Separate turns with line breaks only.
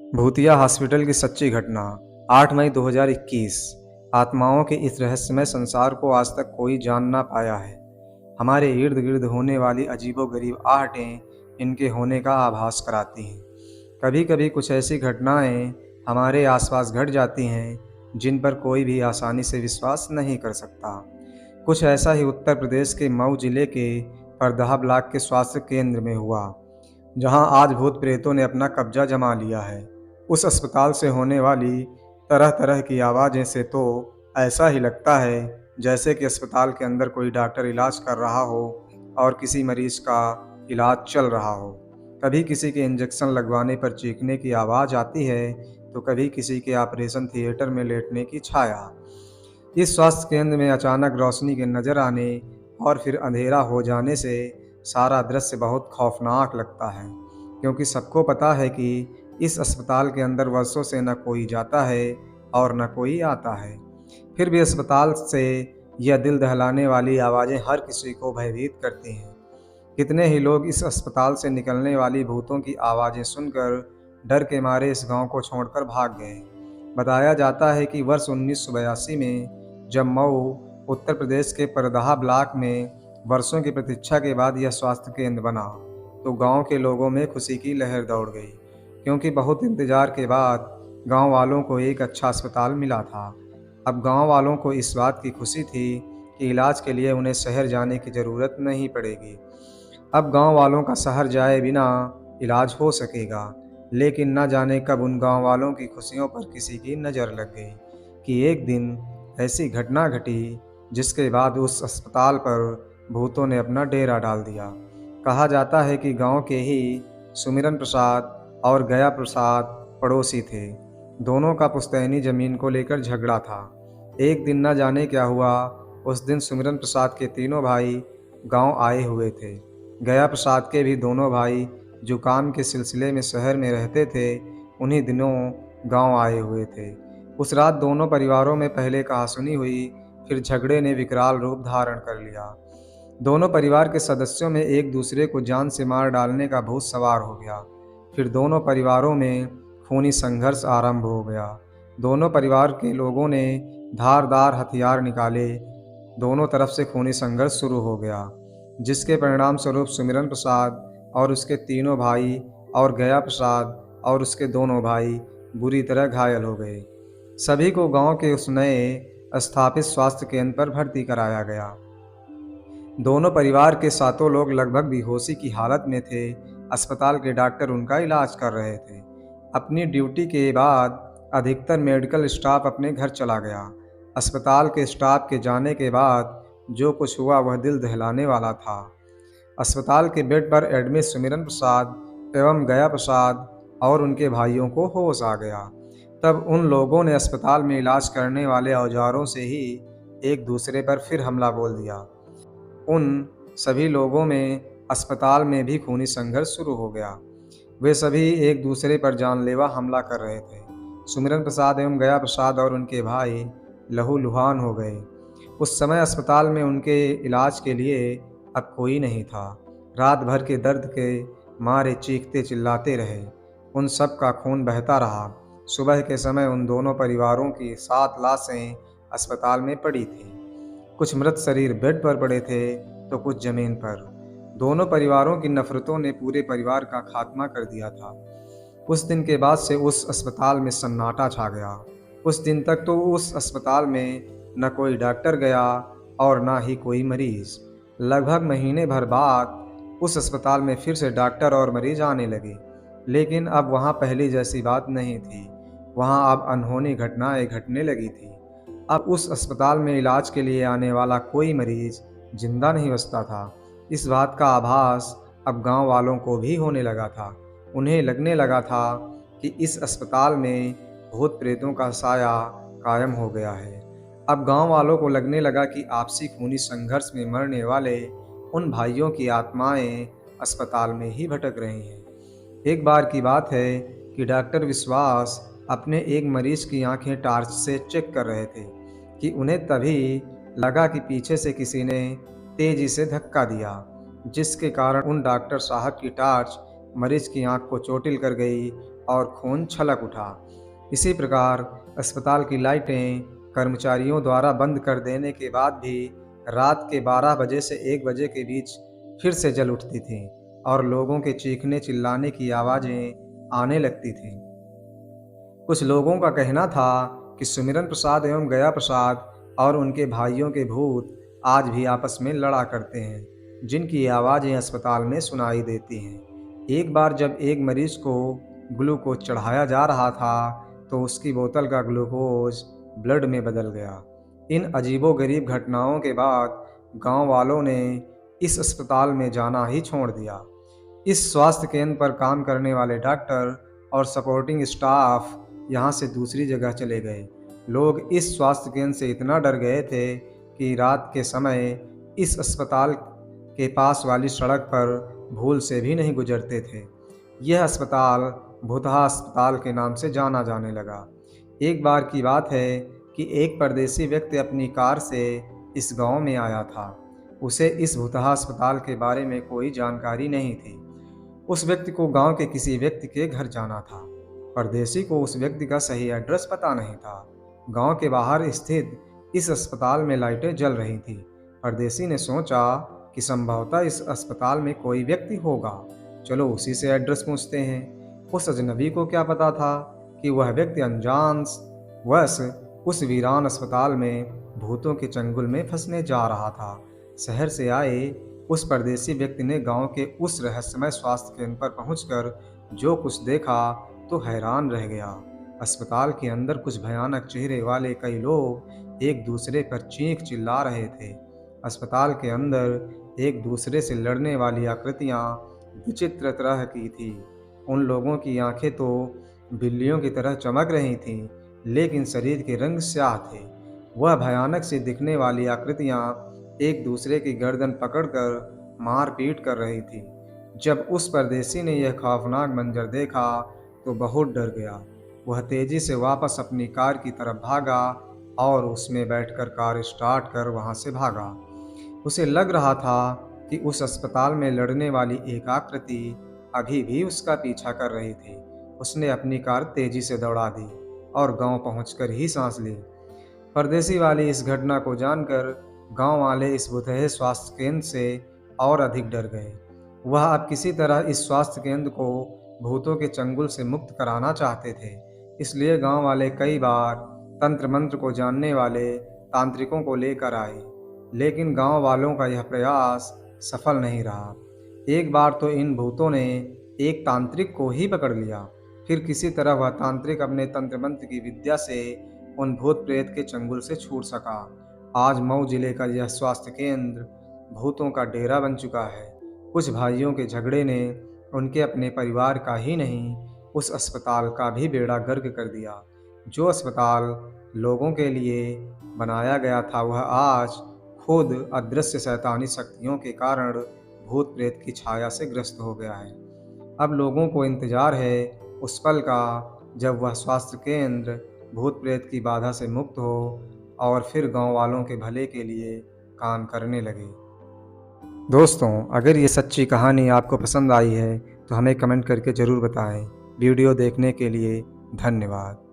भूतिया हॉस्पिटल की सच्ची घटना 8 मई 2021। आत्माओं के इस रहस्यमय संसार को आज तक कोई जान ना पाया है। हमारे इर्द गिर्द होने वाली अजीबोगरीब आहटें इनके होने का आभास कराती हैं। कभी कभी कुछ ऐसी घटनाएं हमारे आसपास घट जाती हैं जिन पर कोई भी आसानी से विश्वास नहीं कर सकता। कुछ ऐसा ही उत्तर प्रदेश के मऊ जिले के परदहा ब्लॉक के स्वास्थ्य केंद्र में हुआ, जहां आज भूत प्रेतों ने अपना कब्जा जमा लिया है। उस अस्पताल से होने वाली तरह तरह की आवाज़ें से तो ऐसा ही लगता है जैसे कि अस्पताल के अंदर कोई डॉक्टर इलाज कर रहा हो और किसी मरीज का इलाज चल रहा हो। कभी किसी के इंजेक्शन लगवाने पर चीखने की आवाज़ आती है, तो कभी किसी के ऑपरेशन थिएटर में लेटने की छाया। इस स्वास्थ्य केंद्र में अचानक रोशनी के नज़र आने और फिर अंधेरा हो जाने से सारा दृश्य बहुत खौफनाक लगता है, क्योंकि सबको पता है कि इस अस्पताल के अंदर वर्षों से न कोई जाता है और न कोई आता है। फिर भी अस्पताल से यह दिल दहलाने वाली आवाज़ें हर किसी को भयभीत करती हैं। कितने ही लोग इस अस्पताल से निकलने वाली भूतों की आवाज़ें सुनकर डर के मारे इस गांव को छोड़कर भाग गए। बताया जाता है कि वर्ष 1982 में जब मऊ उत्तर प्रदेश के परदहा ब्लॉक में वर्षों की प्रतीक्षा के बाद यह स्वास्थ्य केंद्र बना, तो गांव के लोगों में खुशी की लहर दौड़ गई, क्योंकि बहुत इंतजार के बाद गांव वालों को एक अच्छा अस्पताल मिला था। अब गांव वालों को इस बात की खुशी थी कि इलाज के लिए उन्हें शहर जाने की ज़रूरत नहीं पड़ेगी। अब गांव वालों का शहर जाए बिना इलाज हो सकेगा। लेकिन न जाने कब उन गांव वालों की खुशियों पर किसी की नज़र लग गई कि एक दिन ऐसी घटना घटी जिसके बाद उस अस्पताल पर भूतों ने अपना डेरा डाल दिया। कहा जाता है कि गांव के ही सुमिरन प्रसाद और गया प्रसाद पड़ोसी थे। दोनों का पुश्तैनी जमीन को लेकर झगड़ा था। एक दिन न जाने क्या हुआ, उस दिन सुमिरन प्रसाद के तीनों भाई गांव आए हुए थे। गया प्रसाद के भी दोनों भाई जो काम के सिलसिले में शहर में रहते थे, उन्हीं दिनों गांव आए हुए थे। उस रात दोनों परिवारों में पहले कहासुनी हुई, फिर झगड़े ने विकराल रूप धारण कर लिया। दोनों परिवार के सदस्यों में एक दूसरे को जान से मार डालने का भूत सवार हो गया। फिर दोनों परिवारों में खूनी संघर्ष आरंभ हो गया। दोनों परिवार के लोगों ने धारदार हथियार निकाले। दोनों तरफ से खूनी संघर्ष शुरू हो गया, जिसके परिणाम स्वरूप सुमिरन प्रसाद और उसके तीनों भाई और गया प्रसाद और उसके दोनों भाई बुरी तरह घायल हो गए। सभी को गांव के उस नए स्थापित स्वास्थ्य केंद्र पर भर्ती कराया गया। दोनों परिवार के सातों लोग लगभग बेहोशी की हालत में थे। अस्पताल के डॉक्टर उनका इलाज कर रहे थे। अपनी ड्यूटी के बाद अधिकतर मेडिकल स्टाफ अपने घर चला गया। अस्पताल के स्टाफ के जाने के बाद जो कुछ हुआ वह दिल दहलाने वाला था। अस्पताल के बेड पर एडमिट सुमिरन प्रसाद एवं गया प्रसाद और उनके भाइयों को होश आ गया। तब उन लोगों ने अस्पताल में इलाज करने वाले औजारों से ही एक दूसरे पर फिर हमला बोल दिया। उन सभी लोगों में अस्पताल में भी खूनी संघर्ष शुरू हो गया। वे सभी एक दूसरे पर जानलेवा हमला कर रहे थे। सुमिरन प्रसाद एवं गया प्रसाद और उनके भाई लहूलुहान हो गए। उस समय अस्पताल में उनके इलाज के लिए अब कोई नहीं था। रात भर के दर्द के मारे चीखते चिल्लाते रहे। उन सब का खून बहता रहा। सुबह के समय उन दोनों परिवारों की 7 लाशें अस्पताल में पड़ी थीं। कुछ मृत शरीर बेड पर पड़े थे तो कुछ जमीन पर। दोनों परिवारों की नफरतों ने पूरे परिवार का खात्मा कर दिया था। उस दिन के बाद से उस अस्पताल में सन्नाटा छा गया। उस दिन तक तो उस अस्पताल में न कोई डॉक्टर गया और न ही कोई मरीज। लगभग महीने भर बाद उस अस्पताल में फिर से डॉक्टर और मरीज आने लगे, लेकिन अब वहाँ पहली जैसी बात नहीं थी। वहाँ अब अनहोनी घटनाएं घटने लगी थी। अब उस अस्पताल में इलाज के लिए आने वाला कोई मरीज जिंदा नहीं बचता था। इस बात का आभास अब गांव वालों को भी होने लगा था। उन्हें लगने लगा था कि इस अस्पताल में भूत प्रेतों का साया कायम हो गया है। अब गांव वालों को लगने लगा कि आपसी खूनी संघर्ष में मरने वाले उन भाइयों की आत्माएं अस्पताल में ही भटक रही हैं। एक बार की बात है कि डॉक्टर विश्वास अपने एक मरीज की आंखें टॉर्च से चेक कर रहे थे कि उन्हें तभी लगा कि पीछे से किसी ने तेजी से धक्का दिया, जिसके कारण उन डॉक्टर साहब की टॉर्च मरीज की आंख को चोटिल कर गई और खून छलक उठा। इसी प्रकार अस्पताल की लाइटें कर्मचारियों द्वारा बंद कर देने के बाद भी रात के 12 बजे से 1 बजे के बीच फिर से जल उठती थीं और लोगों के चीखने चिल्लाने की आवाज़ें आने लगती थीं। कुछ लोगों का कहना था कि सुमिरन प्रसाद एवं गया प्रसाद और उनके भाइयों के भूत आज भी आपस में लड़ा करते हैं, जिनकी आवाज़ें अस्पताल में सुनाई देती हैं। एक बार जब एक मरीज को ग्लूकोज चढ़ाया जा रहा था तो उसकी बोतल का ग्लूकोज ब्लड में बदल गया। इन अजीबोगरीब घटनाओं के बाद गांव वालों ने इस अस्पताल में जाना ही छोड़ दिया। इस स्वास्थ्य केंद्र पर काम करने वाले डॉक्टर और सपोर्टिंग स्टाफ यहाँ से दूसरी जगह चले गए। लोग इस स्वास्थ्य केंद्र से इतना डर गए थे कि रात के समय इस अस्पताल के पास वाली सड़क पर भूल से भी नहीं गुजरते थे। यह अस्पताल भूतहा अस्पताल के नाम से जाना जाने लगा। एक बार की बात है कि एक परदेसी व्यक्ति अपनी कार से इस गांव में आया था। उसे इस भूतहा अस्पताल के बारे में कोई जानकारी नहीं थी। उस व्यक्ति को गांव के किसी व्यक्ति के घर जाना था। परदेसी को उस व्यक्ति का सही एड्रेस पता नहीं था। गांव के बाहर स्थित इस अस्पताल में लाइटें जल रही थी। परदेसी ने सोचा कि संभवतः इस अस्पताल में कोई व्यक्ति होगा, चलो उसी से एड्रेस पूछते हैं। उस अजनबी को क्या पता था कि वह व्यक्ति अनजान वश उस वीरान अस्पताल में भूतों के चंगुल में फंसने जा रहा था। शहर से आए उस परदेसी व्यक्ति ने गांव के उस रहस्यमय स्वास्थ्य केंद्र पर पहुंचकर जो कुछ देखा तो हैरान रह गया। अस्पताल के अंदर कुछ भयानक चेहरे वाले कई लोग एक दूसरे पर चीख चिल्ला रहे थे। अस्पताल के अंदर एक दूसरे से लड़ने वाली आकृतियां विचित्र तरह की थी। उन लोगों की आंखें तो बिल्लियों की तरह चमक रही थीं, लेकिन शरीर के रंग स्याह थे। वह भयानक सी दिखने वाली आकृतियां एक दूसरे की गर्दन पकड़कर मार पीट कर रही थी। जब उस परदेसी ने यह खौफनाक मंजर देखा तो बहुत डर गया। वह तेजी से वापस अपनी कार की तरफ भागा और उसमें बैठकर कार स्टार्ट कर वहां से भागा। उसे लग रहा था कि उस अस्पताल में लड़ने वाली एक आकृति अभी भी उसका पीछा कर रही थी। उसने अपनी कार तेजी से दौड़ा दी और गांव पहुंचकर ही सांस ली। परदेसी वाली इस घटना को जानकर गांव वाले इस भूतहे स्वास्थ्य केंद्र से और अधिक डर गए। वह अब किसी तरह इस स्वास्थ्य केंद्र को भूतों के चंगुल से मुक्त कराना चाहते थे। इसलिए गांव वाले कई बार तंत्र मंत्र को जानने वाले तांत्रिकों को लेकर आए, लेकिन गांव वालों का यह प्रयास सफल नहीं रहा। एक बार तो इन भूतों ने एक तांत्रिक को ही पकड़ लिया। फिर किसी तरह वह तांत्रिक अपने तंत्र मंत्र की विद्या से उन भूत प्रेत के चंगुल से छूट सका। आज मऊ जिले का यह स्वास्थ्य केंद्र भूतों का डेरा बन चुका है। कुछ भाइयों के झगड़े ने उनके अपने परिवार का ही नहीं, उस अस्पताल का भी बेड़ा गर्क कर दिया। जो अस्पताल लोगों के लिए बनाया गया था वह आज खुद अदृश्य शैतानी शक्तियों के कारण भूत प्रेत की छाया से ग्रस्त हो गया है। अब लोगों को इंतजार है उस पल का जब वह स्वास्थ्य केंद्र भूत प्रेत की बाधा से मुक्त हो और फिर गांव वालों के भले के लिए काम करने लगे। दोस्तों, अगर ये सच्ची कहानी आपको पसंद आई है तो हमें कमेंट करके ज़रूर बताएं। वीडियो देखने के लिए धन्यवाद।